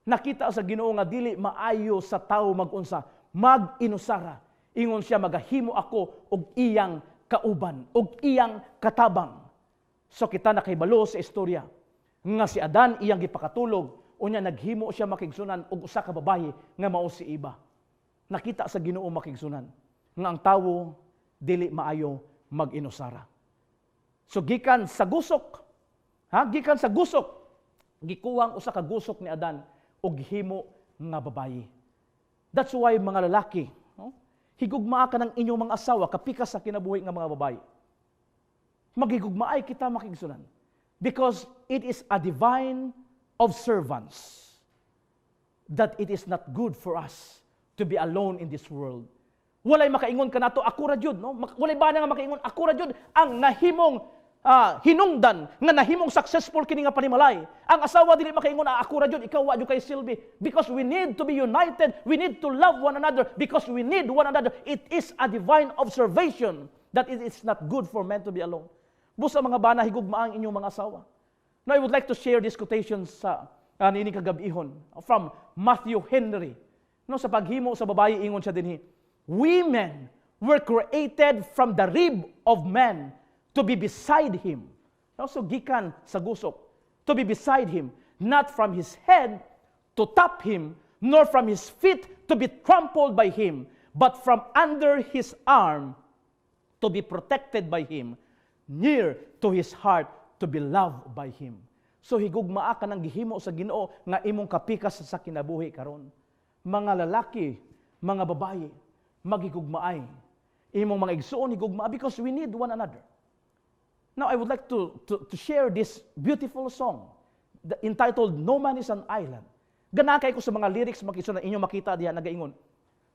Nakita sa Ginoo nga dili maayo sa tawo magunsa, mag-inusara. Ingon siya, magahimo ako og iyang kauban, og iyang katabang. So kita nakahibalo sa istorya nga si Adan iyang gipakatulog, unya naghimo siya makigsunan og usa ka babaye nga mao si Eva. Nakita sa Ginoo makigsunan nga ang tawo dili maayo mag-inusara. So gikan sa gusok, gikan sa gusok, gikuwang usa ka gusok ni Adan og himo nga babaye. That's why mga lalaki, higugmaa ka ng inyong mga asawa kapikas sa kinabuhi nga mga babaye. Maghigugmaay kita makigsunan because it is a divine observance that it is not good for us to be alone in this world. Walay makaingon ka nato ako ra jud, no? Walay ba nga makaingon ako ra jud ang nahimong hinungdan nga nahimong successful kini nga panimalay. Ang asawa dili makaingon ako ra jud, ikaw wa jud kay silbi, because we need to be united, we need to love one another because we need one another. It is a divine observation that it is not good for men to be alone. Busa mga bana higugma ang inyong mga asawa. Now I would like to share this quotation sa niini kagabihon from Matthew Henry. No, sa paghimo sa babae ingon siya dinhi, "Women were created from the rib of man to be beside him." So gikan sa gusok, to be beside him. not from his head to tap him, nor from his feet to be trampled by him, but from under his arm to be protected by him, near to his heart to be loved by him. So higugmaa ka ng gihimo sa Ginoo nga imong kapikas sa kinabuhi karon. Mga lalaki, mga babae, maghigugmaay. Imong mga igsuon higugmaa because we need one another. Now I would like to share this beautiful song entitled No Man is an Island. Ganakay ko sa mga lyrics makiso na inyo makita diha nagaingon.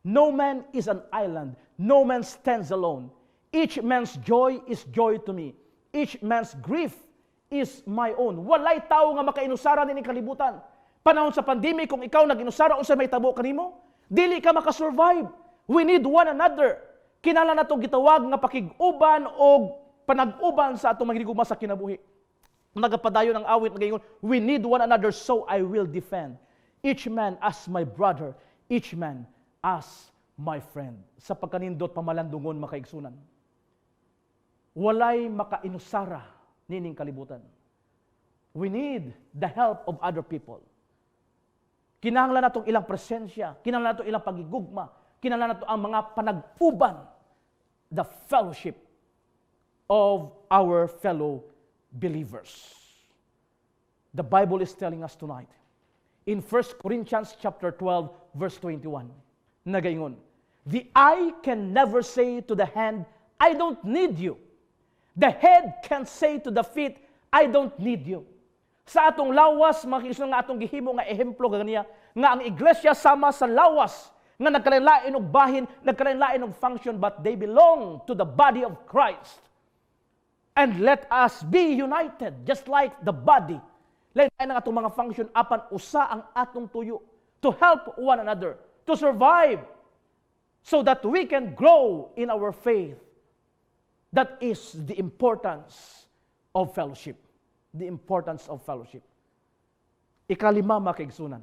No man is an island, no man stands alone. Each man's joy is joy to me. Each man's grief is my own. Walay tao nga makainusara nining kalibutan. Panahon sa pandemic, kung ikaw nag-inusara unsa may tabo kanimo, dili ka makasurvive. We need one another. Kinahanglan nato gitawag nga pakig-uban o panag-uban sa atong magigugma sa kinabuhi. Nagapadayon ang awit ngayon, we need one another, so I will defend. Each man as my brother, each man as my friend. Sa pagkanindot pamalandungon makaigsunan. Walay makainusara nining kalibutan. We need the help of other people. Kinahanglan natong ilang presensya, kinahanglan natong ilang pagigugma, kinahanglan nato ang mga panag-uban, the fellowship of our fellow believers. The Bible is telling us tonight, in 1 Corinthians chapter 12, verse 21, nagaingon, the eye can never say to the hand, I don't need you. The head can say to the feet, I don't need you. Sa atong lawas, makikita nga atong gihimo nga ehemplo ganiya, nga ang iglesia sama sa lawas, nga nagkalain-lain og bahin, nagkalain-lain og function, but they belong to the body of Christ. And let us be united, just like the body. Lain-lain ang atong mga function, apan usa ang atong tuyo, to help one another, to survive, so that we can grow in our faith. That is the importance of fellowship. The importance of fellowship. Ikalima, makaigsunan.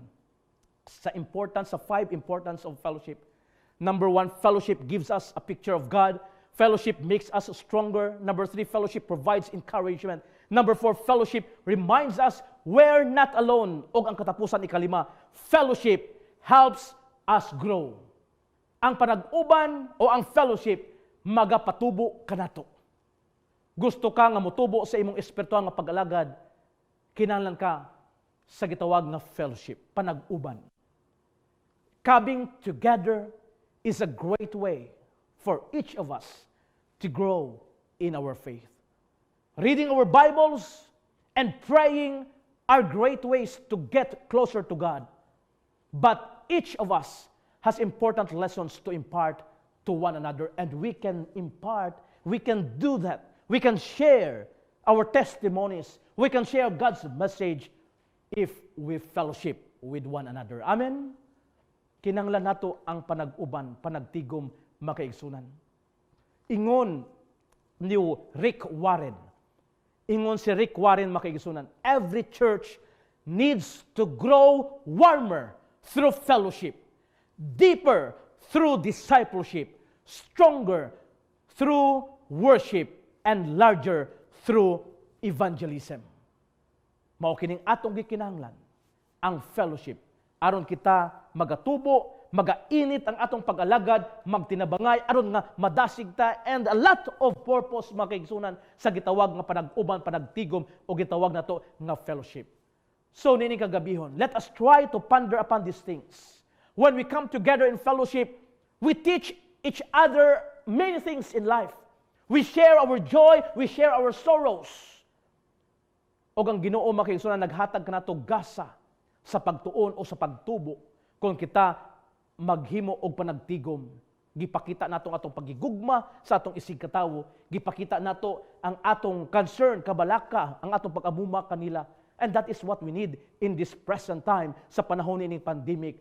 Sa importance, sa 5 importance of fellowship. Number 1, fellowship gives us a picture of God. Fellowship makes us stronger. Number 3, fellowship provides encouragement. Number 4, fellowship reminds us we're not alone. O ang katapusan, ikalima, fellowship helps us grow. Ang panag-uban o ang fellowship magapatubo kanato. Gusto ka nga motubo sa imong espiritual nga pag-alagad, kinahanglan ka sa gitawag nga fellowship, panag-uban. Coming together is a great way for each of us to grow in our faith. Reading our Bibles and praying are great ways to get closer to God. But each of us has important lessons to impart to one another, and we can impart, we can do that. We can share our testimonies. We can share God's message if we fellowship with one another. Amen? Kinahanglan nato ang panag-uban, panagtigom, makaigsunan. Ingon ni Rick Warren. Ingon si Rick Warren, makaigsunan. Every church needs to grow warmer through fellowship, deeper through discipleship, stronger through worship, and larger through evangelism. Mao kining atong gikinahanglan ang fellowship aron kita magatubo, magainit ang atong pag-alagad, magtinabangay aron nga madasig ta, and a lot of purpose makaigsunan sa gitawag nga panag-uban, panagtigom o gitawag nato nga fellowship. So nini kagabihon, let us try to ponder upon these things. When we come together in fellowship, we teach each other many things in life. We share our joy, we share our sorrows. O ang Ginoo makiigsunan naghatag kanato gasa sa pagtuon o sa pagtubo kung kita maghimo og panagtigom. Gipakita nato ang atong pagigugma sa atong isig katawo, gipakita nato ang atong concern kabalaka, ang atong pag-amuma kanila. And that is what we need in this present time sa panahon ni pandemic.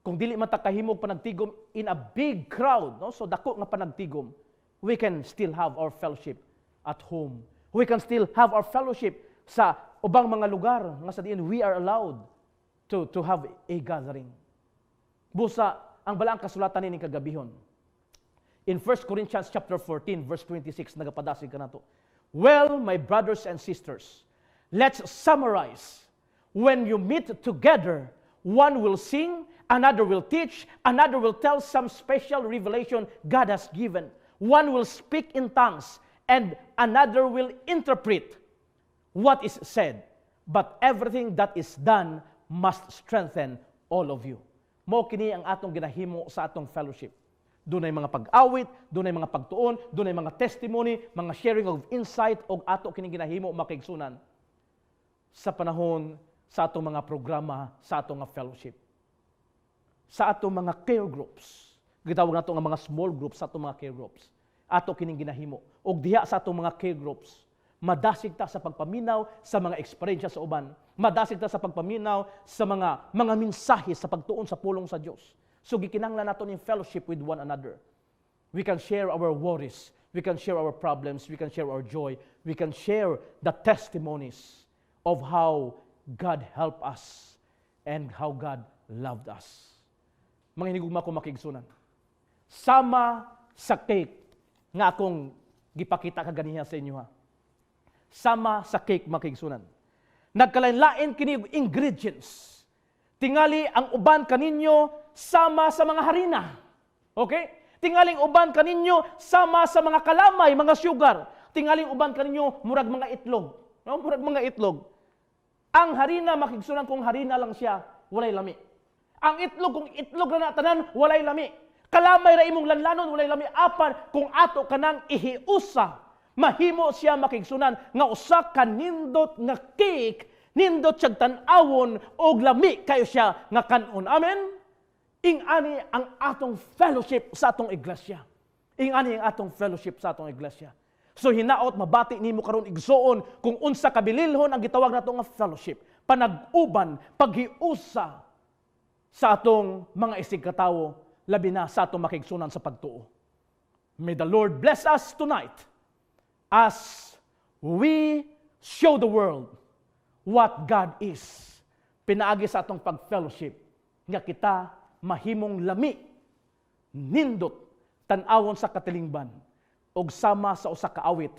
Kung dili man ta kahimo panagtigom in a big crowd, no? So dako nga panagtigom, we can still have our fellowship at home. We can still have our fellowship sa ubang mga lugar nga sa diin we are allowed to have a gathering. Busa ang balaang kasulatan ni kagabihon. In 1 Corinthians chapter 14 verse 26 nagapadasig kanato. Well, my brothers and sisters, let's summarize When you meet together, one will sing, another will teach, another will tell some special revelation God has given. One will speak in tongues, and another will interpret what is said. But everything that is done must strengthen all of you. Mao kini ang atong ginahimo sa atong fellowship. Doon ay mga pag-awit, doon ay mga pagtuon, doon ay mga testimony, mga sharing of insight, o ato kini ginahimo makaigsunan sa panahon sa atong mga programa, sa atong mga fellowship. Sa atong mga care groups. Gitawag nato nga mga small groups sa atong mga care groups. Ato kining ginahimo. Og diha sa atong mga care groups, madasig ta sa pagpaminaw sa mga eksperyensya sa uban. Madasig ta sa pagpaminaw sa mga mensahe sa pagtuon sa pulong sa Dios. So gikinahanglan nato ning fellowship with one another. We can share our worries, we can share our problems, we can share our joy, we can share the testimonies of how God helped us and how God loved us. Mga hinigugma ko makiigsunan. Sama sa cake nga akong gipakita kaganiha sa inyo ha. Sama sa cake makiigsunan. Nagkalain-lain kini ingredients. Tingali ang uban kaninyo sama sa mga harina. Okay? Tingaling uban kaninyo sama sa mga kalamay, mga sugar. Tingaling uban kaninyo murag mga itlog. No? Murag mga itlog. Ang harina, makigsunan kung harina lang siya, walay lami. Ang itlog, kung itlog na natanan, walay lami. Kalamay ra imong lanlanon, walay lami. Apan, kung ato kanang ihiusa, mahimo siya makigsunan nga usa ka nindot nga cake, nindot siyag tan-awon og lami kayo siya nga kanon. Amen? Ing-ani ang atong fellowship sa atong iglesia. Ing-ani ang atong fellowship sa atong iglesia. So hinaot mabati nimo karon igsuon kung unsa kabililhon ang gitawag nato nga fellowship, panag-uban, paghiusa sa atong mga isigkatawo, labi na sa atong makigsunan sa pagtuo. May the Lord bless us tonight as we show the world what God is. Pinaagi sa atong pag-fellowship nga kita mahimong lami, nindot, tan-awon sa katilingban, og sama sa usa ka awit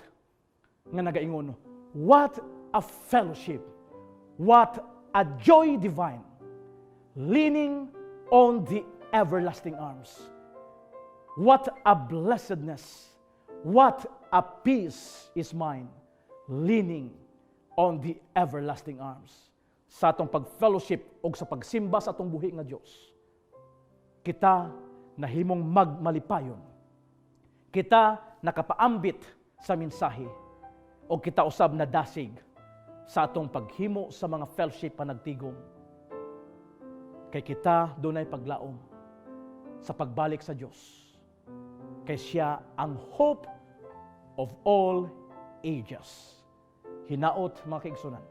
nga nagaingon, what a fellowship, what a joy divine, leaning on the everlasting arms. What a blessedness, what a peace is mine, leaning on the everlasting arms. Sa atong pag-fellowship o sa pagsimba sa atong buhi nga Diyos, kita nahimong magmalipayon. Kita nakapaambit sa mensahe o kita usab na dasig sa atong paghimo sa mga fellowship panagtigom. Kay kita dunay paglaom sa pagbalik sa Diyos. Kay siya ang hope of all ages. Hinaot mga kaigsunan,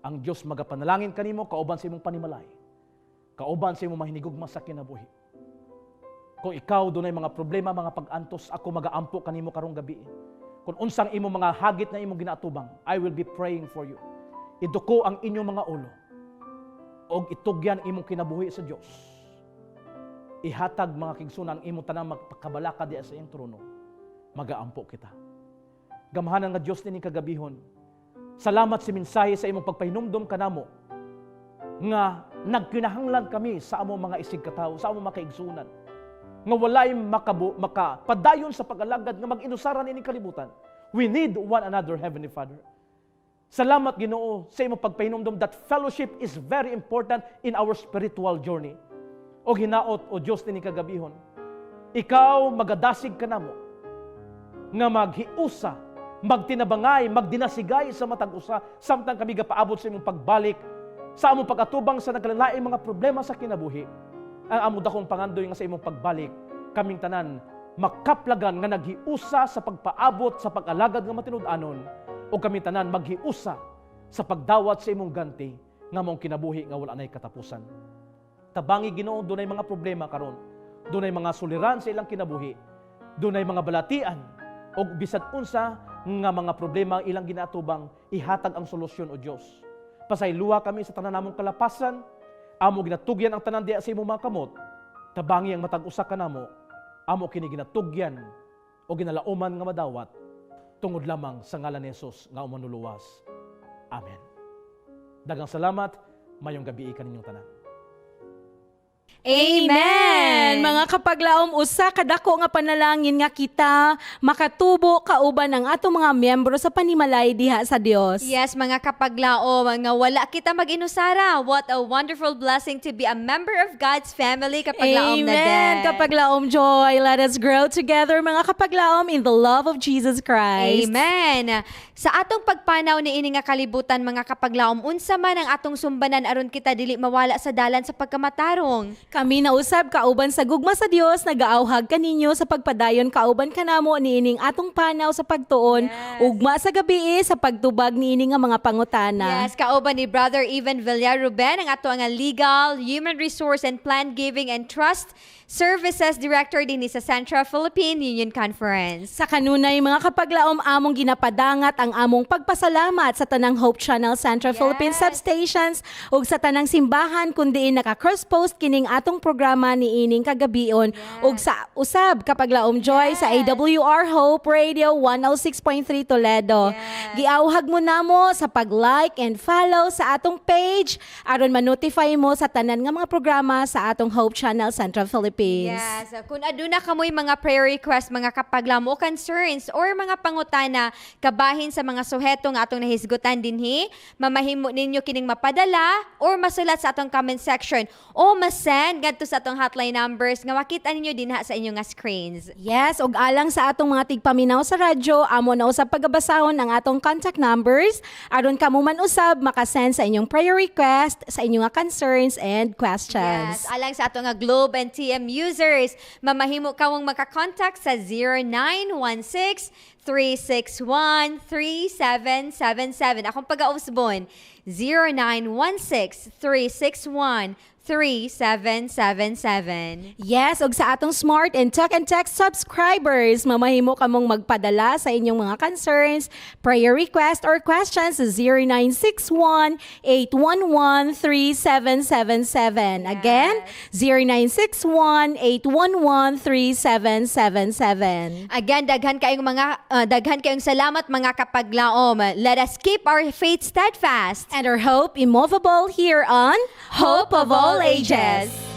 ang Diyos magapanalangin kanimo kauban sa imong panimalay, kauban sa imong mahinigugma sa kinabuhi. Kung ikaw dunay mga problema, mga pag-antos, ako magaampo kanimo karong gabi. Kung unsang imong mga hagit na imong ginaatubang, I will be praying for you. Iduko ang inyong mga ulo og itugyan imong kinabuhi sa Dios. Ihatag mga kigsunan ang imong tanang magpakabalaka diya sa iyang trono. Magaampo kita. Gamahanan nga Dios nining kagabihon. Salamat sa mensahe sa imong pagpahinumdom kanamo nga nagkinahanglan kami sa among mga isigkatawo, sa among mga kaigsunan, nga walay makapadayon sa pag-alagad nga mag-inusaran ining kalibutan. We need one another, Heavenly Father. Salamat Ginoo sa imong pagpahinumdom that fellowship is very important in our spiritual journey. O hinaot o Dios nining kagabihon, ikaw magadasig kanamo nga maghiusa, magtinabangay, magdinasigay sa matag usa samtang kami gapaabot sa imong pagbalik, sa among pag-atubang sa nagkalain mga problema sa kinabuhi. Ang amo dakong pangandoy nga sa imong pagbalik, kaming tanan makaplagan nga naghiusa sa pagpaabot sa pag-alagad nga matinud-anon, o kaming tanan maghiusa sa pagdawat sa imong ganti nga mong kinabuhi nga wala nay katapusan. Tabangi Ginoo dunay mga problema karon, dunay mga suliran sa ilang kinabuhi, dunay mga balatian o bisad unsa nga mga problema ang ilang ginaatubang, ihatag ang solusyon o Dios. Pasayloa kami sa tanan namong kalapasan, amo ginatugyan ang tanan diya sa imong mga kamot, tabangi ang matag usa kanamo, amo kini ginatugyan o ginalauman nga madawat tungod lamang sa ngalan ni Jesus nga umanuluwas. Amen. Daghang salamat Mayong gabi kaninyong tanan. Amen! Mga kapaglaom, usa kadako nga panalangin nga kita makatubo kauban ang atong mga miyembro sa panimalay diha sa Dios. Yes, mga kapaglaom, nga wala kita mag-inusara. What a wonderful blessing to be a member of God's family, kapaglaom na Amen. din. Kapaglaom joy, let us grow together mga kapaglaom in the love of Jesus Christ. Amen. Sa atong pagpanaw ni ini nga kalibutan, mga kapaglaom, unsa man ang atong sumbanan aron kita dili mawala sa dalan sa pagkamatarong. Kami nausab kauban sa gugma sa Dios, nagaawhag kaninyo sa pagpadayon kauban kanamo niining atong panaw sa pagtuon, Yes. ugma sa gabi sa pagtubag niini nga mga pangutana. Yes, kauban ni Brother Evan Villaruben, ang ato nga Legal, Human Resource and Plan Giving and Trust Services Director din sa Central Philippine Union Conference. Sa kanunay mga kapaglaom, among ginapadangat ang among pagpasalamat sa tanang Hope Channel Central Yes. Philippine substations ug sa tanang simbahan kun diin naka-cross-post kining atong programa niining kagabion ug sa usab kapaglaom joy sa AWR Hope Radio 106.3 Toledo. Yes. Giawhag mo namo sa pag-like and follow sa atong page aron ma-notify mo sa tanan nga mga programa sa atong Hope Channel Central Philippines. Yes. Kung aduna kamoy mga prayer request, mga kapaglamo, concerns, or mga pangutana kabahin sa mga suheto nga atong nahisgutan dinhi, mamahimo ninyo kining mapadala or masulat sa atong comment section o masend ngadto sa atong hotline numbers nga makita ninyo dinha sa inyo nga screens. Yes, ug alang sa atong mga tigpaminaw sa radyo, amo na usab pagabasahon ang atong contact numbers aron kamo man usab makasend sa inyong prayer request, sa inyong nga concerns and questions. Yes, alang sa ato nga Globe and TM users, mamahimo kawong makakontakt sa 0916-361-3777. Akong pag-ausbon, 0916-361-3777. Yes, ug sa atong Smart and Talk and Text subscribers, mamahimo kamong magpadala sa inyong mga concerns, prayer request or questions sa 0961-811-3777. Again, 0961-811-3777. Again, daghan kayong salamat mga kapaglaom. Let us keep our faith steadfast. And our hope immovable here on Hope of all ages.